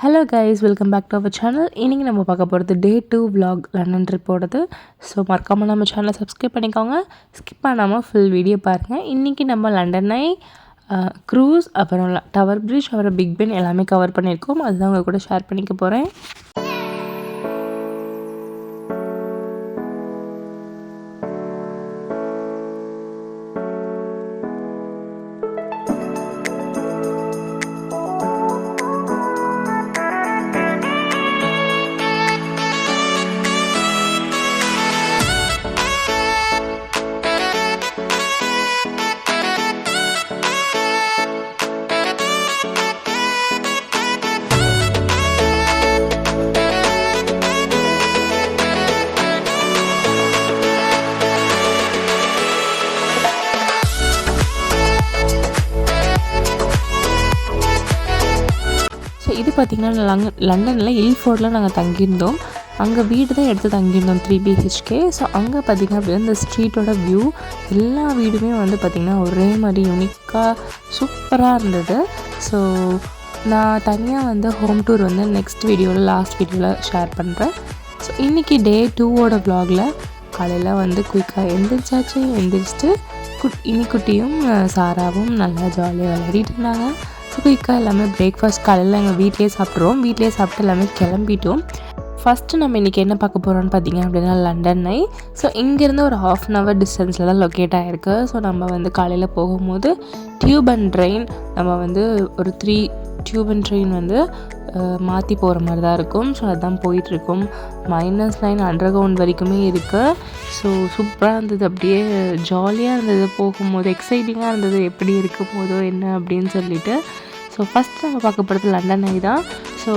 Hello guys, welcome back to our channel. இன்னைக்கு நம்ம பார்க்க போகிறது டே 2 vlog லண்டன் ட்ரிப்போடது. ஸோ மறக்காமல் நம்ம சேனலை சப்ஸ்கிரைப் பண்ணிக்கோங்க. ஸ்கிப் பண்ணாமல் ஃபுல் வீடியோ பாருங்கள். இன்றைக்கி நம்ம லண்டனை க்ரூஸ், அப்புறம் டவர் பிரிட்ஜ், அப்புறம் பிக் பென் எல்லாமே கவர் பண்ணியிருக்கோம். அதுதான் உங்கள் கூட ஷேர் பண்ணிக்க போகிறேன். இது பார்த்திங்கன்னா லண்டனில் இல்ஃபோர்டில் நாங்கள் தங்கியிருந்தோம். அங்கே வீடு தான் எடுத்து தங்கியிருந்தோம் 3 BHK. ஸோ அங்கே பார்த்திங்க அப்படின்னா இந்த ஸ்ட்ரீட்டோட வியூ எல்லா வீடுமே வந்து பார்த்திங்கன்னா ஒரே மாதிரி யூனிக்காக சூப்பராக இருந்தது. ஸோ நான் தனியாக வந்து ஹோம் டூர் வந்து லாஸ்ட் வீடியோவில் ஷேர் பண்ணுறேன். ஸோ இன்றைக்கி டே 2ஓட vlogல காலையில் வந்து குயிக்காக எந்திரிச்சிட்டு இனிக்குட்டியும் சாராவும் நல்லா ஜாலியாக விளையாடிட்டு இருந்தாங்க. ஸோ குயிக்காக எல்லாமே பிரேக்ஃபாஸ்ட் காலையில் எங்கள் வீட்லேயே சாப்பிட்டு எல்லாமே கிளம்பிட்டோம். ஃபஸ்ட்டு நம்ம இன்றைக்கி என்ன பார்க்க போகிறோம்னு பார்த்திங்க அப்படின்னா லண்டனை. ஸோ இங்கேருந்து ஒரு 1/2 hour டிஸ்டன்ஸில் தான் லொக்கேட் ஆகிருக்கு. ஸோ நம்ம வந்து காலையில் போகும்போது டியூப் அண்ட் ட்ரெயின் நம்ம வந்து ஒரு 3 டியூப் அண்ட் ட்ரெயின் வந்து மாற்றி போகிற மாதிரி தான் இருக்கும். ஸோ அதுதான் போயிட்டுருக்கும். -9 அண்டர்கிரவுண்ட் வரைக்குமே இருக்குது. ஸோ சூப்பராக இருந்தது, அப்படியே ஜாலியாக இருந்தது போகும்போது, எக்ஸைட்டிங்காக இருந்தது எப்படி இருக்கும் போதோ என்ன அப்படின்னு சொல்லிட்டு. ஸோ ஃபஸ்ட் நம்ம பார்க்க போகிறது லண்டன் ஐ தான். ஸோ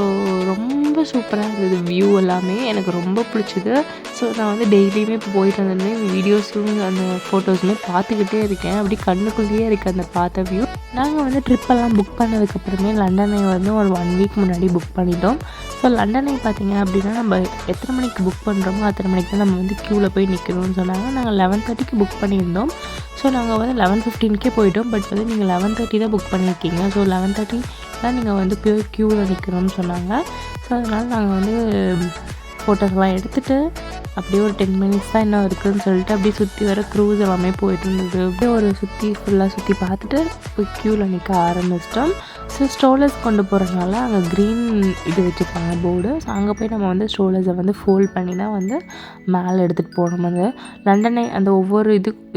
ரொம்ப சூப்பராக இருந்தது, வியூ எல்லாமே எனக்கு ரொம்ப பிடிச்சிது. ஸோ நான் வந்து டெய்லியுமே இப்போ போயிட்டு வந்தேன், வீடியோஸும் அந்த ஃபோட்டோஸுமே பார்த்துக்கிட்டே இருக்கேன். அப்படி கண்ணுக்குள்ளேயே இருக்குது அந்த பார்த்த வியூ. நாங்கள் வந்து ட்ரிப்பெல்லாம் புக் பண்ணதுக்கப்புறமே லண்டனை வந்து ஒரு 1 week முன்னாடி புக் பண்ணிட்டோம். ஸோ லண்டனை பார்த்திங்க அப்படின்னா நம்ம எத்தனை மணிக்கு புக் பண்ணுறோமோ அத்தனை மணிக்கு தான் நம்ம வந்து க்யூவில் போய் நிற்கணும்னு சொன்னாங்க. நாங்கள் 11:30க்கு புக் பண்ணியிருந்தோம். ஸோ நாங்கள் வந்து 11:15க்கே போயிட்டோம். பட் வந்து நீங்கள் 11:30 தான் புக் பண்ணியிருக்கீங்க. ஸோ 11:30 தான் நீங்கள் வந்து போய் க்யூவில் நிற்கணும்னு சொன்னாங்க. ஸோ அதனால் நாங்கள் வந்து ஃபோட்டோஸ்லாம் எடுத்துகிட்டு அப்படியே ஒரு 10 minutes தான் என்ன இருக்குதுன்னு சொல்லிட்டு அப்படியே சுற்றி வர க்ரூஸ் எல்லாமே போயிட்டு இருந்தது. அப்படியே ஒரு ஃபுல்லாக சுற்றி பார்த்துட்டு போய் க்யூவில் நிற்க ஆரம்பிச்சிட்டோம். ஸோ ஸ்ட்ரோலர்ஸ் கொண்டு போகிறதுனால அங்கே க்ரீன் இது வச்சுருப்பாங்க போர்டு. ஸோ அங்கே போய் நம்ம வந்து ஸ்ட்ரோலர்ஸை வந்து ஃபோல்ட் பண்ணி தான் வந்து மேலே எடுத்துகிட்டு போகணும். அந்த லண்டனை அந்த ஒவ்வொரு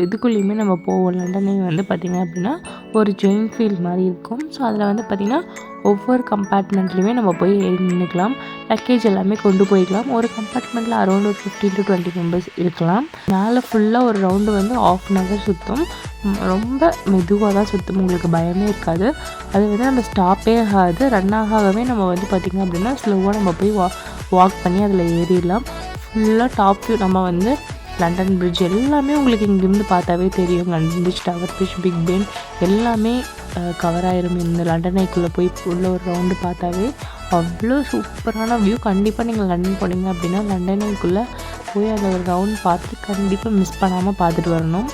இதுக்குள்ளேயுமே நம்ம போவோம். லண்டனை வந்து பார்த்திங்க அப்படின்னா ஒரு ஜெயின் ஃபீல்ட் மாதிரி இருக்கும். ஸோ அதில் வந்து பார்த்திங்கன்னா ஒவ்வொரு கம்பார்ட்மெண்ட்லேயுமே நம்ம போய் ஏறி நின்றுக்கலாம். லக்கேஜ் எல்லாமே கொண்டு போய்க்கலாம். ஒரு கம்பார்ட்மெண்ட்டில் அரௌண்ட் ஒரு 15 to 20 members இருக்கலாம். மேலே ஃபுல்லாக ஒரு ரவுண்டு வந்து 1/2 hour சுற்றும். ரொம்ப மெதுவாக தான் சுற்றும், உங்களுக்கு பயமே இருக்காது. அது வந்து நம்ம ஸ்டாப்பே ஆகாது, ரன் ஆகவே நம்ம வந்து பார்த்திங்க அப்படின்னா ஸ்லோவாக நம்ம போய் வாக் பண்ணி அதில் ஏறிடலாம். ஃபுல்லாக டாப் வியூ நம்ம வந்து லண்டன் பிரிட்ஜ் எல்லாமே உங்களுக்கு இங்கேருந்து பார்த்தாவே தெரியும். London Bridge, Tower Bridge, Big Ben எல்லாமே கவர் ஆயிரும். இந்த லண்டனைக்குள்ளே போய் உள்ள ஒரு ரவுண்டு பார்த்தாவே அவ்வளோ சூப்பரான வியூ. கண்டிப்பாக நீங்கள் லண்டன் போனீங்க அப்படின்னா லண்டனைக்குள்ளே போய் அந்த ஒரு ரவுண்ட் பார்த்துட்டு கண்டிப்பாக மிஸ் பண்ணாமல் பார்த்துட்டு வரணும்.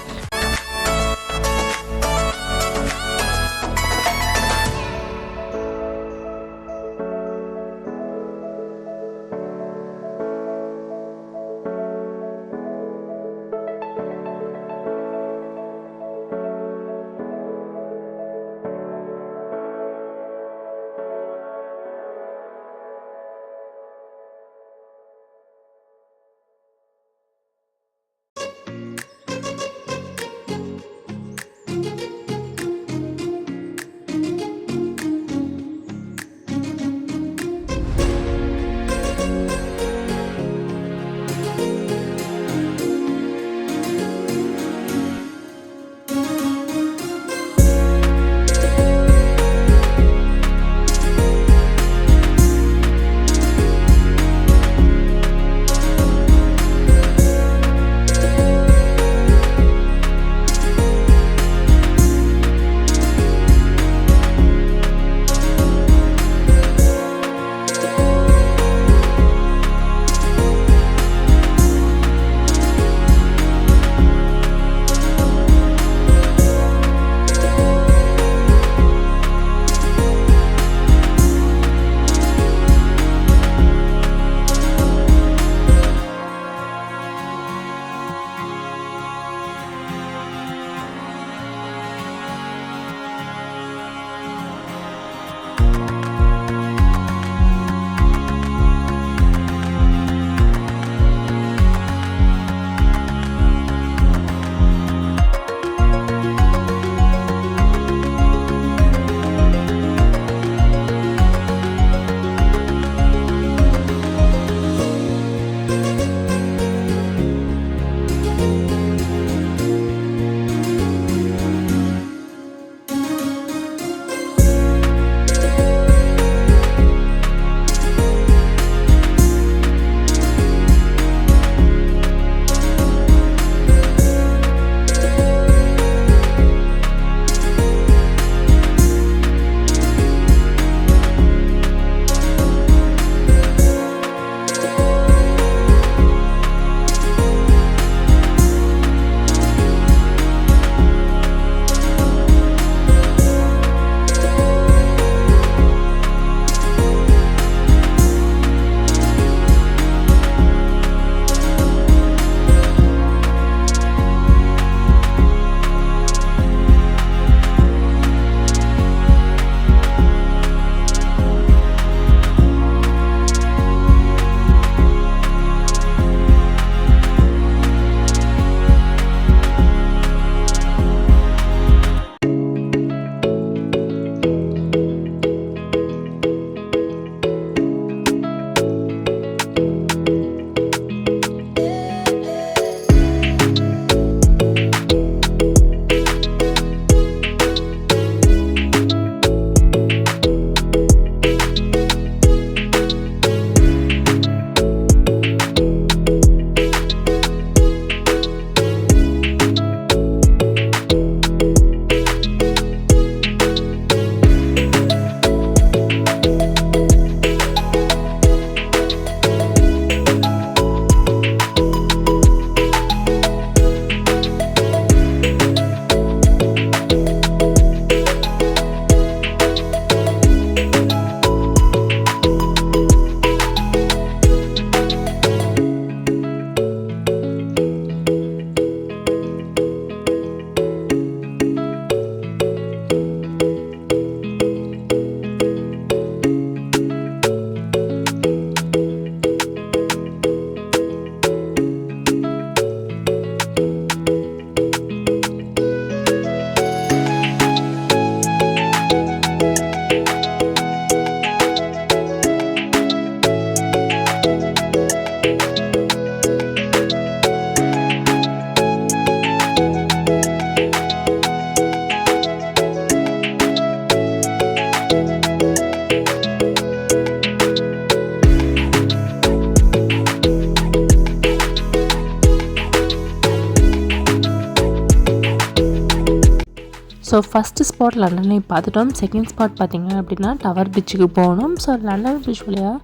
ஸோ ஃபஸ்ட்டு ஸ்பாட் லண்டனை பார்த்துட்டோம். செகண்ட் ஸ்பாட் பார்த்திங்க அப்படின்னா டவர் பிரிட்ஜுக்கு போகணும். ஸோ லண்டன் பிரிட்ஜ் வழியாக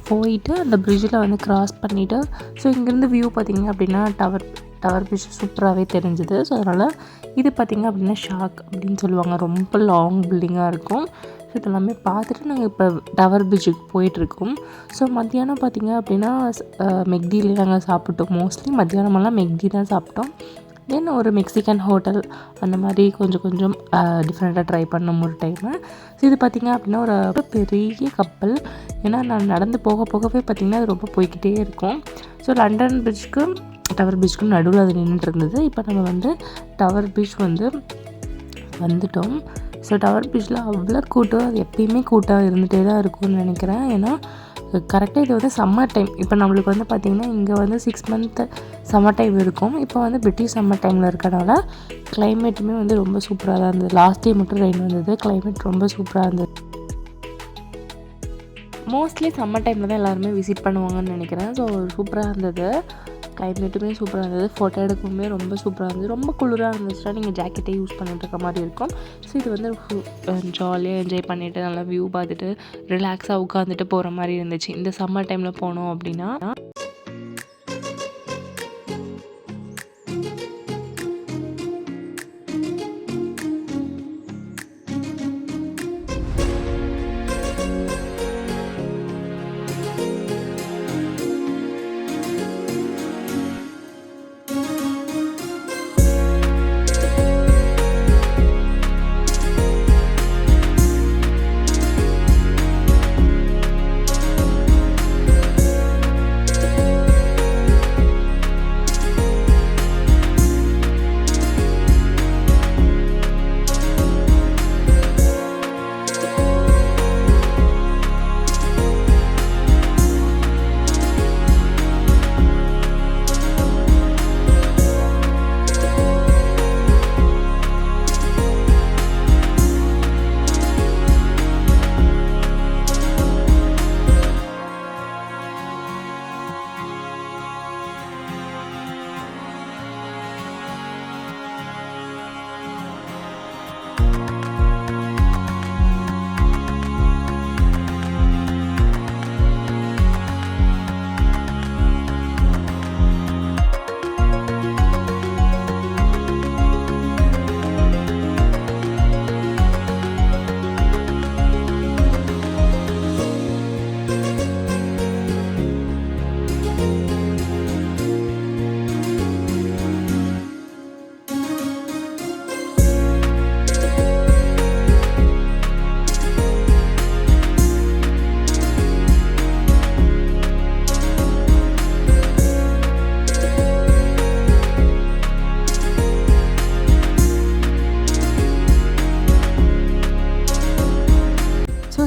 போயிட்டு அந்த பிரிட்ஜில் வந்து க்ராஸ் பண்ணிவிட்டு ஸோ இங்கேருந்து வியூ பார்த்திங்க அப்படின்னா டவர் பிரிட்ஜ் சூப்பராகவே தெரிஞ்சுது. ஸோ அதனால் இது பார்த்திங்க அப்படின்னா ஷாக் அப்படின்னு சொல்லுவாங்க. ரொம்ப லாங் பில்டிங்காக இருக்கும். ஸோ இதெல்லாமே பார்த்துட்டு நாங்கள் இப்போ டவர் பிரிட்ஜுக்கு போயிட்டுருக்கோம். ஸோ மத்தியானம் பார்த்திங்க அப்படின்னா மெக்டிலே நாங்கள் சாப்பிட்டோம். மோஸ்ட்லி மத்தியானமெல்லாம் மெக்டி தான் சாப்பிட்டோம். தென் ஒரு மெக்சிகன் ஹோட்டல் அந்த மாதிரி கொஞ்சம் டிஃப்ரெண்ட்டாக ட்ரை பண்ணோம் ஒரு டைமு. ஸோ இது பார்த்திங்க அப்படின்னா ஒரு பெரிய கப்பல். ஏன்னா நான் நடந்து போகவே பார்த்திங்கன்னா அது ரொம்ப போய்கிட்டே இருக்கும். ஸோ லண்டன் பிரிட்ஜுக்கும் டவர் பிரிட்ஜுக்கும் நடுவில் அது நின்றுட்டு இருந்தது. இப்போ நம்ம வந்து டவர் பிரிட்ஜ் வந்துட்டோம். ஸோ டவர் பிரிட்ஜில் அவ்வளோ கூட்டம், அது எப்பயுமே கூட்டம் இருந்துகிட்டே தான் இருக்கும்னு நினைக்கிறேன். ஏன்னா கரெக்டாக இது வந்து சம்மர் டைம். இப்போ நம்மளுக்கு வந்து பார்த்திங்கன்னா இங்கே வந்து 6 மந்த் சம்மர் டைம் இருக்கும். இப்போ வந்து பிரிட்டிஷ் சம்மர் டைமில் இருக்கனால கிளைமேட்டுமே வந்து ரொம்ப சூப்பராக தான் இருந்தது. லாஸ்ட் டே மட்டும் ரெயின் வந்தது, கிளைமேட் ரொம்ப சூப்பராக இருந்தது. மோஸ்ட்லி சம்மர் டைமில் தான் எல்லாருமே விசிட் பண்ணுவாங்கன்னு நினைக்கிறேன். ஸோ சூப்பராக இருந்தது, கிளைமேட்டுமே சூப்பராக இருந்தது, ஃபோட்டோ எடுக்கவுமே ரொம்ப சூப்பராக இருந்தது. ரொம்ப குளிராக இருந்துச்சுன்னா நீங்கள் ஜாக்கெட்டே யூஸ் பண்ணிட்டு இருக்க மாதிரி இருக்கும். ஸோ இது வந்து ஜாலியாக என்ஜாய் பண்ணிவிட்டு நல்லா வியூ பார்த்துட்டு ரிலாக்ஸாக உட்காந்துட்டு போகிற மாதிரி இருந்துச்சு இந்த சம்மர் டைமில் போனோம் அப்படின்னா.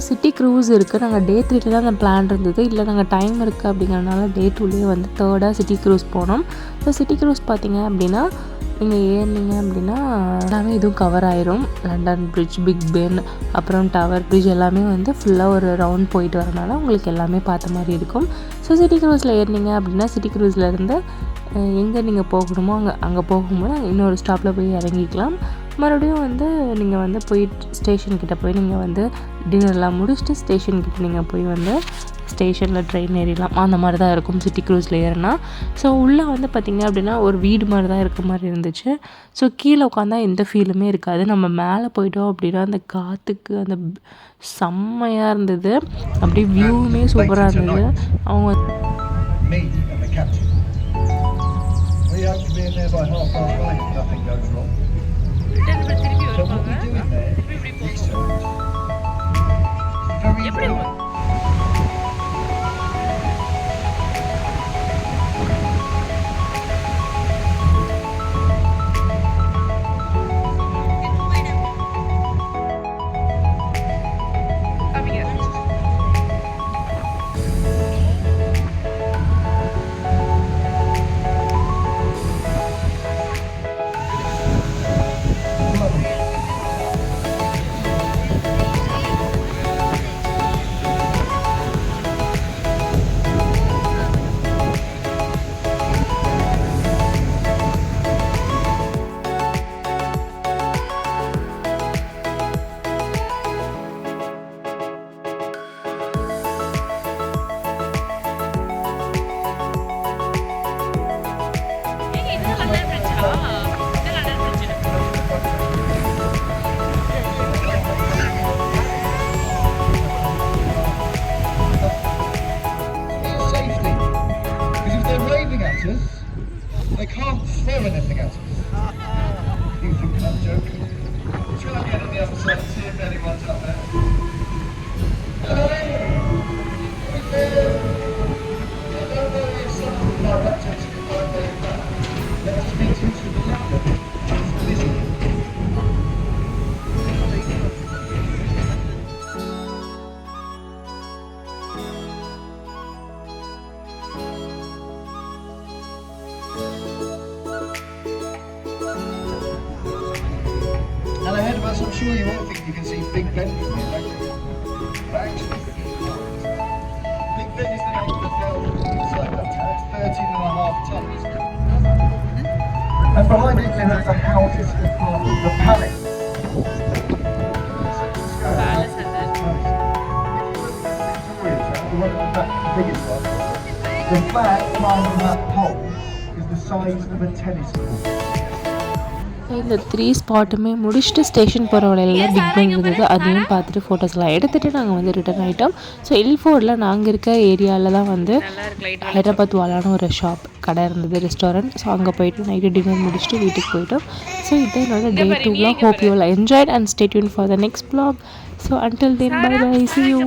சிட்டி க்ரூஸ் இருக்குது. நாங்கள் டே 3 தான் அந்த பிளான் இருந்தது. இல்லை நாங்கள் டைம் இருக்குது அப்படிங்கிறனால டே 2 வந்து 3rd சிட்டி க்ரூஸ் போனோம். ஸோ சிட்டி க்ரூஸ் பார்த்திங்க அப்படின்னா நீங்கள் ஏறினீங்க அப்படின்னா எல்லாமே இதுவும் கவர் ஆயிரும். லண்டன் பிரிட்ஜ், பிக் பென், அப்புறம் டவர் பிரிட்ஜ் எல்லாமே வந்து ஃபுல்லாக ஒரு ரவுண்ட் போயிட்டு வரனால உங்களுக்கு எல்லாமே பார்த்த மாதிரி இருக்கும். ஸோ சிட்டி க்ரூஸில் ஏறினீங்க அப்படின்னா சிட்டி க்ரூஸ்லேருந்து எங்கே நீங்கள் போகணுமோ அங்கே போகும்போது இன்னொரு ஸ்டாப்பில் போய் இறங்கிக்கலாம். மறுபடியும் வந்து நீங்கள் வந்து போய் ஸ்டேஷன்கிட்ட போய் நீங்கள் வந்து டின்னர்லாம் முடிச்சுட்டு ஸ்டேஷன்கிட்ட நீங்கள் போய் வந்து ஸ்டேஷனில் ட்ரெயின் ஏறிடலாம். அந்த மாதிரி தான் இருக்கும் சிட்டி க்ரூஸில் ஏறினா. ஸோ உள்ளே வந்து பார்த்திங்க அப்படின்னா ஒரு வீடு மாதிரி தான் இருக்க மாதிரி இருந்துச்சு. ஸோ கீழே உட்காந்தா எந்த ஃபீலுமே இருக்காது. நம்ம மேலே போயிட்டோம் அப்படின்னா அந்த காற்றுக்கு அந்த செம்மையாக இருந்தது. அப்படியே வியூவுமே சூப்பராக இருந்தது. அவங்க throw anything at us. You think I'm joking? Try and get on the other side and see if anyone's up there. Hello? I don't know if something like that takes me quite very far. Let's speak to the doctor. Listen. And ahead of us, I'm sure you all think you can see Big Ben from here, don't you? But actually, Big Ben is the name of the building inside that tower. It's 13.5 tons. And behind it, then there's the houses of the palace. The flag flying on that pole is the size of a tennis court. இந்த 3 ஸ்பாட்டுமே முடிச்சுட்டு station போகிற வழியில் big pen இருந்தது. அதையும் பார்த்துட்டு ஃபோட்டோஸ்லாம் எடுத்துகிட்டு நாங்கள் வந்து ரிட்டர்ன் ஆகிட்டோம். ஸோ இல்ஃபோர்டில் நாங்கள் இருக்க ஏரியாவில் தான் வந்து ஹைதராபாத் வாலான ஒரு ஷாப் கடை இருந்தது, ரெஸ்டாரண்ட். ஸோ அங்கே போயிட்டு நைட்டு டின்னர் முடிச்சுட்டு வீட்டுக்கு போயிட்டோம். ஸோ இதான் என்னோட டே 2 vlog. Hope you all enjoyed and stay tuned for the next vlog. So until then, bye bye, see you.